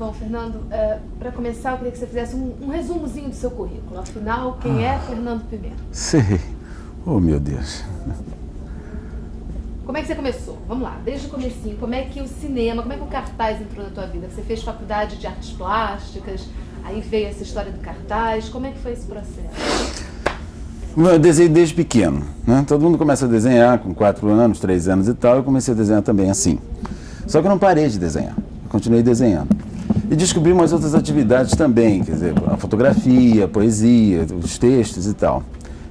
Bom, Fernando, para começar, eu queria que você fizesse um resumozinho do seu currículo. Afinal, quem é Fernando Pimenta? Sei. Oh, meu Deus. Como é que você começou? Vamos lá, desde o comecinho. Como é que o cinema, como é que o cartaz entrou na tua vida? Você fez faculdade de artes plásticas, aí veio essa história do cartaz. Como é que foi esse processo? Eu desenho desde pequeno, né? Todo mundo começa a desenhar com 4 anos, 3 anos e tal. Eu comecei a desenhar também assim. Só que eu não parei de desenhar. Eu continuei desenhando. E descobri umas outras atividades também, quer dizer, a fotografia, a poesia, os textos e tal.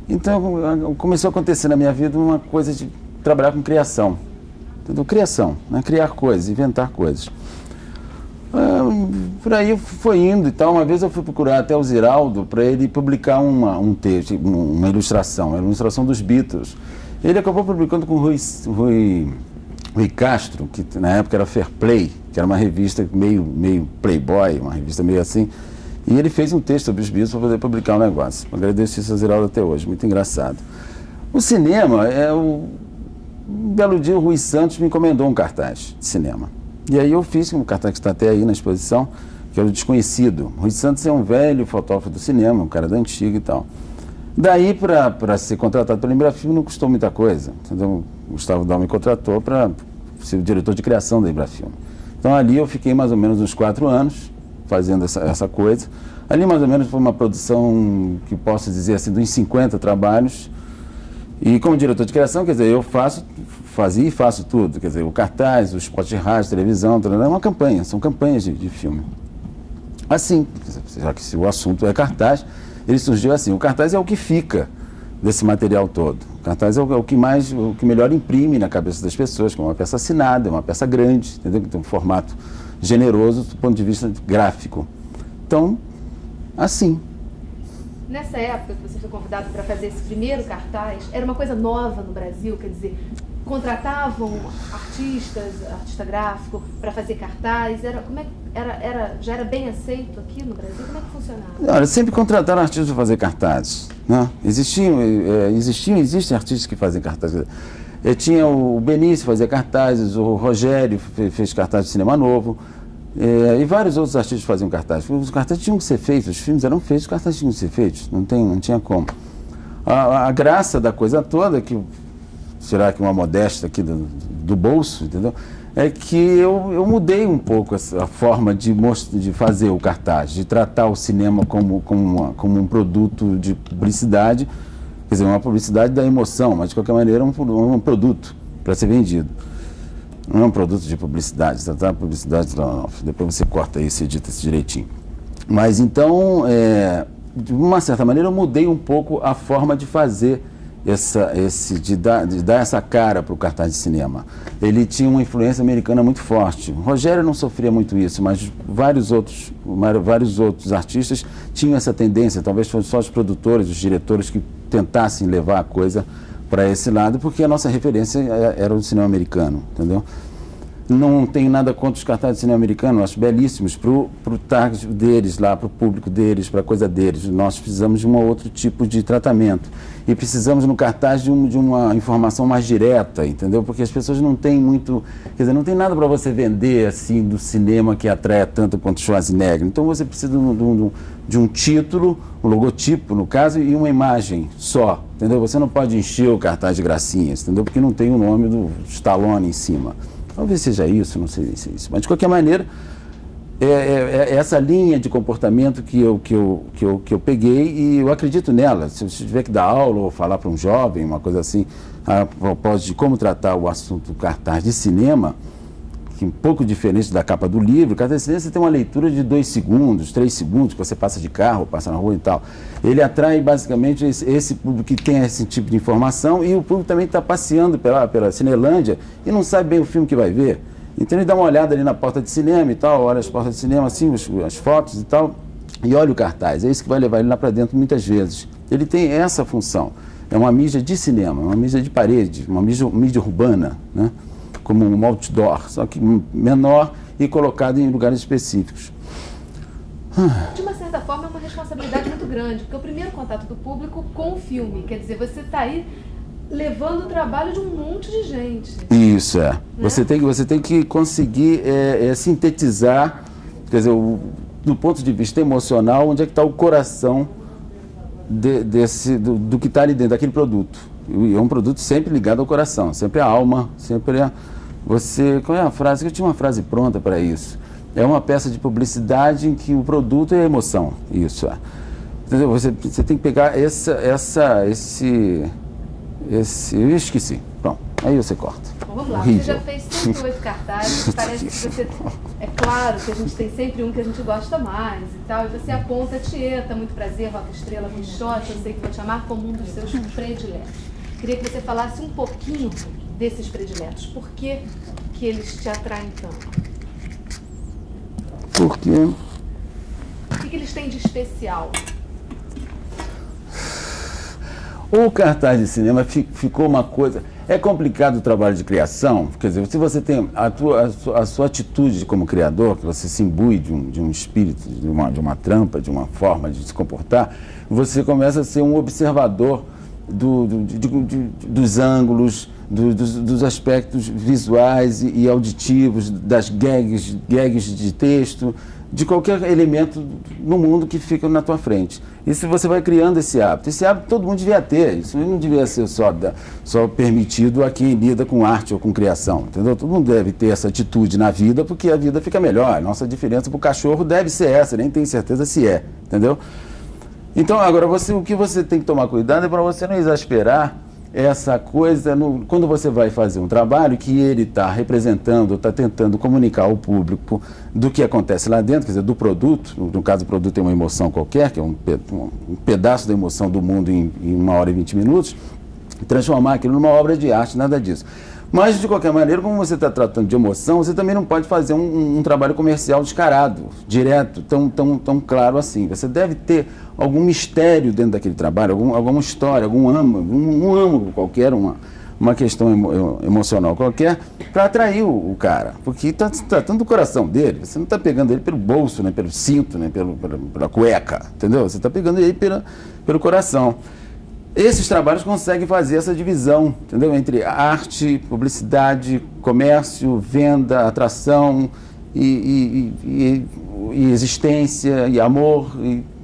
Então começou a acontecer na minha vida uma coisa de trabalhar com criação. Entendeu? Criação, né? Criar coisas, inventar coisas. Por aí foi indo e tal. Uma vez eu fui procurar até o Ziraldo para ele publicar um texto, uma ilustração dos Beatles. Ele acabou publicando com o Rui Castro, que na época era Fair Play, que era uma revista meio Playboy, uma revista meio assim. E ele fez um texto sobre os Beatles para poder publicar o negócio. Eu agradeço isso ao Ziraldo até hoje, muito engraçado. O cinema, um belo dia o Rui Santos me encomendou um cartaz de cinema. E aí eu fiz um cartaz que está até aí na exposição, que é o Desconhecido. Rui Santos é um velho fotógrafo do cinema, um cara da antiga e tal. Daí, para ser contratado pela Embrafilme, não custou muita coisa. Entendeu? O Gustavo Dal me contratou para ser o diretor de criação da Embrafilme. Então ali eu fiquei mais ou menos uns 4 anos fazendo essa coisa. Ali mais ou menos foi uma produção que posso dizer assim, de uns 50 trabalhos. E como diretor de criação, quer dizer, eu fazia e faço tudo. Quer dizer, o cartaz, os spots de rádio, televisão, é uma campanha, são campanhas de filme. Assim, já que se o assunto é cartaz, ele surgiu assim. O cartaz é o que fica desse material todo. O cartaz é o que melhor imprime na cabeça das pessoas, que é uma peça assinada, é uma peça grande, entendeu? Que tem um formato generoso do ponto de vista gráfico. Então, assim. Nessa época que você foi convidado para fazer esse primeiro cartaz, era uma coisa nova no Brasil, quer dizer, contratavam artista gráfico para fazer cartaz, já era bem aceito aqui no Brasil? Como é que funcionava? Olha, sempre contrataram artistas para fazer cartazes, né? Existem artistas que fazem cartazes. Tinha o Benício fazia cartazes, o Rogério fez cartaz de cinema novo, e vários outros artistas faziam cartazes. Os cartazes tinham que ser feitos, os filmes eram feitos, os cartazes tinham que ser feitos, não tinha como. A graça da coisa toda, que tirar aqui uma modéstia aqui do bolso, entendeu? É que eu mudei um pouco a forma de fazer o cartaz, de tratar o cinema como um produto de publicidade, quer dizer, uma publicidade da emoção, mas de qualquer maneira um produto para ser vendido. Não é um produto de publicidade, tratar a publicidade, não, depois você corta isso e edita isso direitinho. Mas então, de uma certa maneira, eu mudei um pouco a forma de fazer de dar essa cara para o cartaz de cinema. Ele tinha uma influência americana muito forte. O Rogério não sofria muito isso, mas vários outros artistas tinham essa tendência, talvez fossem só os produtores, os diretores que tentassem levar a coisa para esse lado, porque a nossa referência era o cinema americano, entendeu? Não tenho nada contra os cartazes de cinema americano, acho belíssimos para o target deles lá, para o público deles, para a coisa deles. Nós precisamos de um outro tipo de tratamento. E precisamos no cartaz de uma informação mais direta, entendeu? Porque as pessoas não têm muito, quer dizer, não tem nada para você vender assim do cinema que atrai tanto quanto Schwarzenegger. Então você precisa de um título, um logotipo no caso, e uma imagem só, entendeu? Você não pode encher o cartaz de gracinhas, entendeu? Porque não tem o nome do Stallone em cima. Talvez seja isso, não sei se é isso. Mas, de qualquer maneira, é essa linha de comportamento que eu peguei e eu acredito nela. Se eu tiver que dar aula ou falar para um jovem, uma coisa assim, a propósito de como tratar o assunto cartaz de cinema, que é um pouco diferente da capa do livro, o cartaz de cinema você tem uma leitura de 2 segundos, 3 segundos, que você passa de carro, passa na rua e tal. Ele atrai basicamente esse público que tem esse tipo de informação e o público também está passeando pela Cinelândia e não sabe bem o filme que vai ver. Então ele dá uma olhada ali na porta de cinema e tal, olha as portas de cinema assim, as fotos e tal, e olha o cartaz. É isso que vai levar ele lá para dentro muitas vezes. Ele tem essa função. É uma mídia de cinema, uma mídia de parede, uma mídia urbana, né? Como um outdoor, só que menor e colocado em lugares específicos. De uma certa forma é uma responsabilidade muito grande, porque é o primeiro contato do público com o filme, quer dizer, você está aí levando o trabalho de um monte de gente. Isso, é. Né? Você tem que conseguir sintetizar quer dizer, do ponto de vista emocional, onde é que está o coração do que está ali dentro, daquele produto. E é um produto sempre ligado ao coração, sempre à alma, sempre a você... Qual é a frase? Eu tinha uma frase pronta para isso. É uma peça de publicidade em que o produto é a emoção, isso é. Entendeu? Você tem que pegar esse... Eu esqueci. Pronto, aí você corta. Bom, vamos lá, horrível. Você já fez 108 cartazes, parece que você... É claro que a gente tem sempre um que a gente gosta mais e tal, e você aponta Tieta, muito prazer, Roca Estrela, Quixote, eu sei que vou te amar como um dos seus prediletos. Queria que você falasse um pouquinho desses prediletos. Por que eles te atraem tanto? Por quê? O que eles têm de especial? O cartaz de cinema ficou uma coisa... É complicado o trabalho de criação, quer dizer, se você tem a sua atitude como criador, que você se imbui de um espírito, de uma trampa, de uma forma de se comportar, você começa a ser um observador dos ângulos, dos aspectos visuais e auditivos, das gags de texto, de qualquer elemento no mundo que fica na tua frente. E se você vai criando esse hábito todo mundo devia ter, isso não devia ser só permitido a quem lida com arte ou com criação, entendeu? Todo mundo deve ter essa atitude na vida, porque a vida fica melhor. A nossa diferença para o cachorro deve ser essa, nem tenho certeza se é, entendeu? Então, agora, o que você tem que tomar cuidado é para você não exasperar essa coisa, quando você vai fazer um trabalho que ele está representando, está tentando comunicar ao público do que acontece lá dentro, quer dizer, do produto, no caso o produto é uma emoção qualquer, que é um pedaço da emoção do mundo em 1h e 20 minutos, transformar aquilo numa obra de arte, nada disso. Mas, de qualquer maneira, como você está tratando de emoção, você também não pode fazer um trabalho comercial descarado, direto, tão claro assim. Você deve ter algum mistério dentro daquele trabalho, alguma história, um âmago qualquer, uma questão emocional qualquer, para atrair o cara. Porque está tratando do coração dele. Você não está pegando ele pelo bolso, né, pelo cinto, né, pela cueca, entendeu? Você está pegando ele pelo coração. Esses trabalhos conseguem fazer essa divisão, entendeu? Entre arte, publicidade, comércio, venda, atração e existência e amor,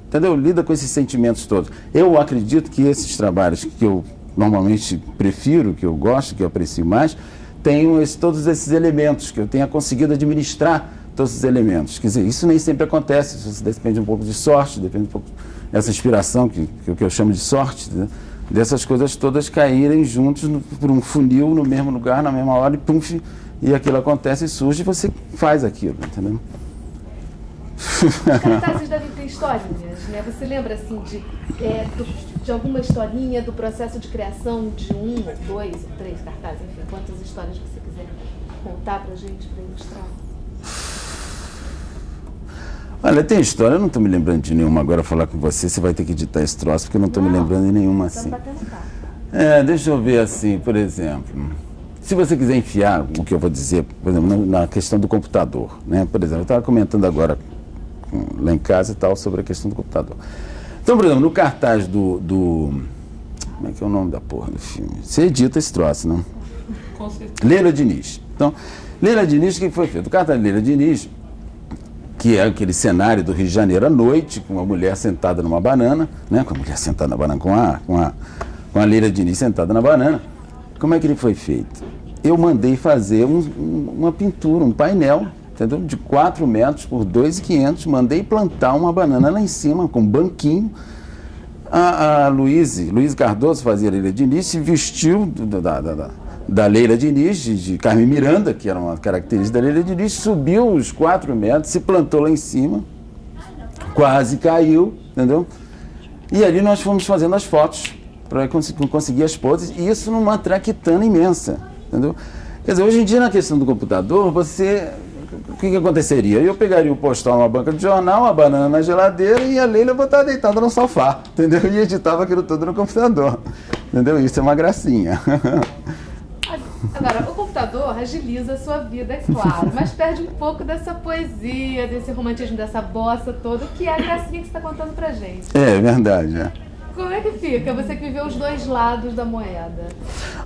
entendeu? Lida com esses sentimentos todos. Eu acredito que esses trabalhos que eu normalmente prefiro, que eu gosto, que eu aprecio mais, tenham todos esses elementos, que eu tenha conseguido administrar todos esses elementos. Quer dizer, isso nem sempre acontece, isso depende um pouco de sorte, depende um pouco dessa inspiração, que eu chamo de sorte, né? Dessas coisas todas caírem juntos por um funil, no mesmo lugar, na mesma hora, e aquilo acontece e surge e você faz aquilo, entendeu? Os cartazes devem ter historinhas, né? Você lembra, assim, de alguma historinha do processo de criação de 1, ou 2, ou 3 cartazes, enfim, quantas histórias você quiser contar pra gente, pra ilustrar? Olha, tem história, eu não estou me lembrando de nenhuma agora, falar com você vai ter que editar esse troço, porque eu não estou me lembrando de nenhuma assim. Deixa eu ver assim, por exemplo, se você quiser enfiar o que eu vou dizer, por exemplo, na questão do computador, né? Por exemplo, eu estava comentando agora lá em casa e tal sobre a questão do computador. Então, por exemplo, no cartaz como é que é o nome da porra do filme? Você edita esse troço, não? Com certeza. Leila Diniz. Então, Leila Diniz, o que foi feito? O cartaz de Leila Diniz, que é aquele cenário do Rio de Janeiro à noite, com uma mulher sentada numa banana, né? Com a mulher sentada na banana, com a Leila Diniz sentada na banana. Como é que ele foi feito? Eu mandei fazer uma pintura, um painel, entendeu? De 4 metros por 2,500, mandei plantar uma banana lá em cima, com um banquinho. A Luíse Cardoso fazia a Leila Diniz, se vestiu da Leila Diniz, de Carmen Miranda, que era uma característica da Leila Diniz, subiu os 4 metros, se plantou lá em cima, quase caiu, entendeu? E ali nós fomos fazendo as fotos para conseguir as poses, e isso numa traquitana imensa, entendeu? Quer dizer, hoje em dia, na questão do computador, o que aconteceria? Eu pegaria o postal numa banca de jornal, a banana na geladeira e a Leila botar deitada no sofá, entendeu? E editava aquilo tudo no computador, entendeu? Isso é uma gracinha. Agora, o computador agiliza a sua vida, é claro, mas perde um pouco dessa poesia, desse romantismo, dessa bossa toda, que é a gracinha que você está contando pra gente. É verdade, é. Como é que fica? Você que viveu os dois lados da moeda.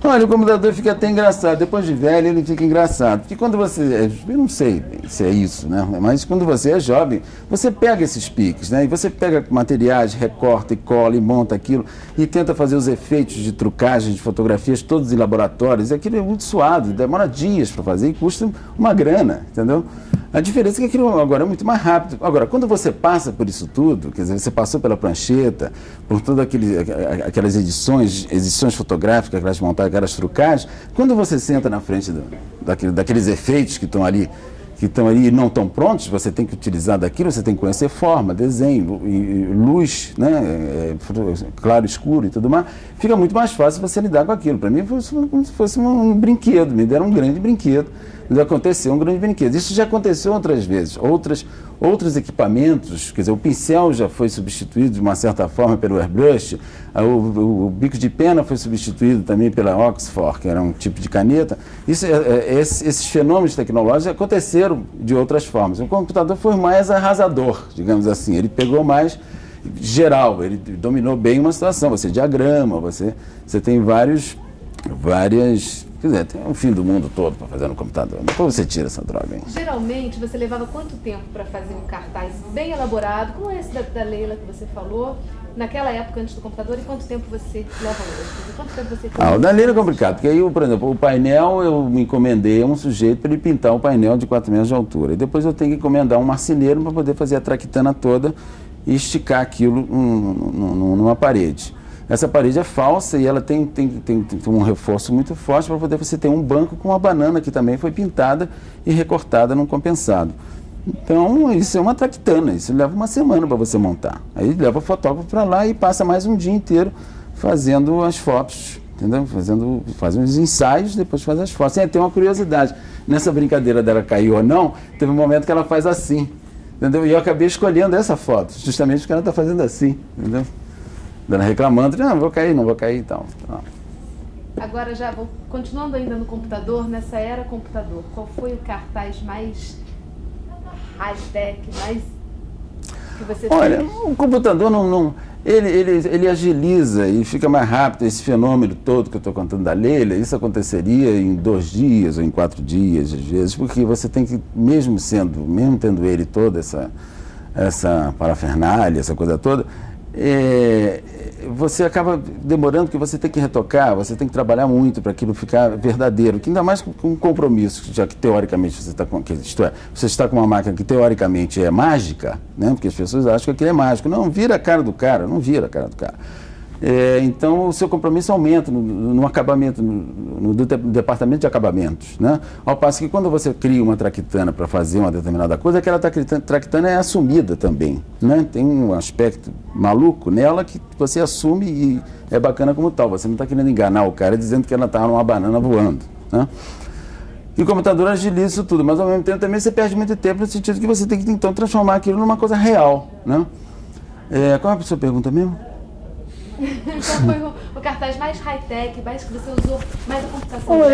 Olha, o computador fica até engraçado. Depois de velho, ele fica engraçado. Porque quando você... Eu não sei se é isso, né? Mas quando você é jovem, você pega esses piques, né? E você pega materiais, recorta e cola e monta aquilo e tenta fazer os efeitos de trucagem de fotografias todos em laboratórios. E aquilo é muito suado, demora dias para fazer e custa uma grana, entendeu? A diferença é que aquilo agora é muito mais rápido. Agora, quando você passa por isso tudo, quer dizer, você passou pela prancheta, por todas aquelas edições fotográficas, aquelas montagens, aquelas trucagens, quando você senta na frente daqueles efeitos que estão ali e não estão prontos, você tem que utilizar daquilo, você tem que conhecer forma, desenho, luz, né, claro, escuro e tudo mais, fica muito mais fácil você lidar com aquilo. Para mim, foi como se fosse um brinquedo, me deram um grande brinquedo. Aconteceu um grande brinquedo. Isso já aconteceu outras vezes. Outros equipamentos, quer dizer, o pincel já foi substituído de uma certa forma pelo airbrush, o bico de pena foi substituído também pela Oxford, que era um tipo de caneta. Esses fenômenos tecnológicos aconteceram de outras formas. O computador foi mais arrasador, digamos assim. Ele pegou mais geral, ele dominou bem uma situação. Você diagrama, você tem várias... Quer dizer, tem um fim do mundo todo para fazer no computador. Depois você tira essa droga aí. Geralmente, você levava quanto tempo para fazer um cartaz bem elaborado, como esse da Leila que você falou, naquela época antes do computador, e quanto tempo você leva hoje? Quanto tempo você o da Leila é complicado, porque aí, por exemplo, o painel, eu me encomendei a um sujeito para ele pintar um painel de 4 metros de altura. E depois eu tenho que encomendar um marceneiro para poder fazer a traquitana toda e esticar aquilo numa parede. Essa parede é falsa e ela tem um reforço muito forte para poder você ter um banco com uma banana que também foi pintada e recortada num compensado. Então, isso é uma traquitana, isso leva uma semana para você montar. Aí leva o fotógrafo para lá e passa mais um dia inteiro fazendo as fotos, entendeu? Faz uns ensaios, depois faz as fotos. Tem uma curiosidade, nessa brincadeira dela cair ou não, teve um momento que ela faz assim, entendeu? E eu acabei escolhendo essa foto, justamente porque ela está fazendo assim, entendeu? Dando reclamando, não vou cair então. Agora continuando ainda no computador, nessa era computador, qual foi o cartaz mais high-tech, mais que você Olha, fez? o computador ele agiliza e fica mais rápido. Esse fenômeno todo que eu estou contando da Leila, isso aconteceria em 2 dias ou em 4 dias, às vezes, porque você tem que, mesmo tendo ele toda essa parafernália, essa coisa toda, você acaba demorando, porque você tem que retocar, você tem que trabalhar muito para aquilo ficar verdadeiro, que ainda mais com um compromisso, já que teoricamente você está com, você está com uma máquina que teoricamente é mágica, né? Porque as pessoas acham que aquilo é mágico. Não, vira a cara do cara, não vira a cara do cara. Então o seu compromisso aumenta no acabamento, no departamento de acabamentos, né? Ao passo que quando você cria uma traquitana para fazer uma determinada coisa, aquela traquitana é assumida também, né? Tem um aspecto maluco nela que você assume e é bacana como tal. Você não está querendo enganar o cara dizendo que ela está numa banana voando, né? E o computador agiliza isso tudo, mas ao mesmo tempo também você perde muito tempo no sentido que você tem que então transformar aquilo numa coisa real, né? Qual é a sua pergunta mesmo? Qual foi o cartaz mais high-tech, mais que você usou mais a computação?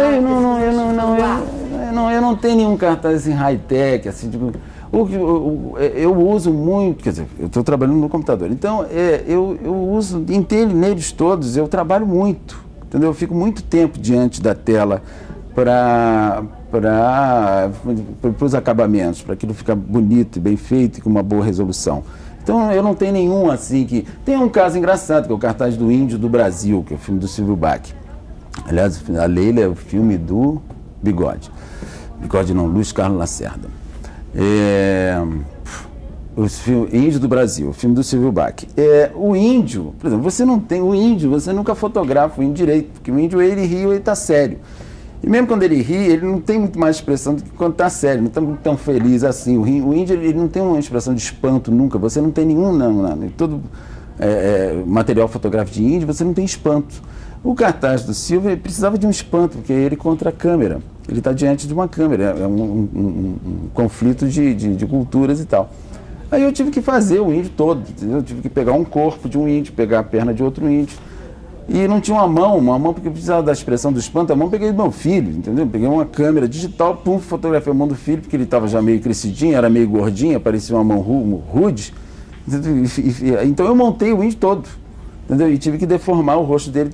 Eu não tenho nenhum cartaz assim, high-tech, assim, tipo, eu uso muito, quer dizer, eu estou trabalhando no computador, então eu uso neles todos, eu trabalho muito, entendeu? Eu fico muito tempo diante da tela para os acabamentos, para aquilo ficar bonito e bem feito e com uma boa resolução. Então eu não tenho nenhum assim que... Tem um caso engraçado, que é o cartaz do Índio do Brasil, que é o filme do Silvio Bach. Aliás, a Leila é o filme do Bigode. Bigode não, Luiz Carlos Lacerda. O filme Índio do Brasil, o filme do Silvio Bach. O índio, por exemplo, você não tem o índio, você nunca fotografa o índio direito, porque o índio, ele ri ou ele está sério. E mesmo quando ele ri, ele não tem muito mais expressão do que quando está sério, não está tão feliz assim. O índio, ele não tem uma expressão de espanto nunca, você não tem nenhum, não. Todo material fotográfico de índio, você não tem espanto. O cartaz do Silvio precisava de um espanto, porque ele contra a câmera. Ele está diante de uma câmera, é um conflito de culturas e tal. Aí eu tive que fazer o índio todo, entendeu? Eu tive que pegar um corpo de um índio, pegar a perna de outro índio. E não tinha uma mão porque eu precisava da expressão do espanto, a mão peguei do meu filho, entendeu? Peguei uma câmera digital, pum, fotografei a mão do filho, porque ele estava já meio crescidinho, era meio gordinho, parecia uma mão rude. Então eu montei o índio todo, entendeu? E tive que deformar o rosto dele.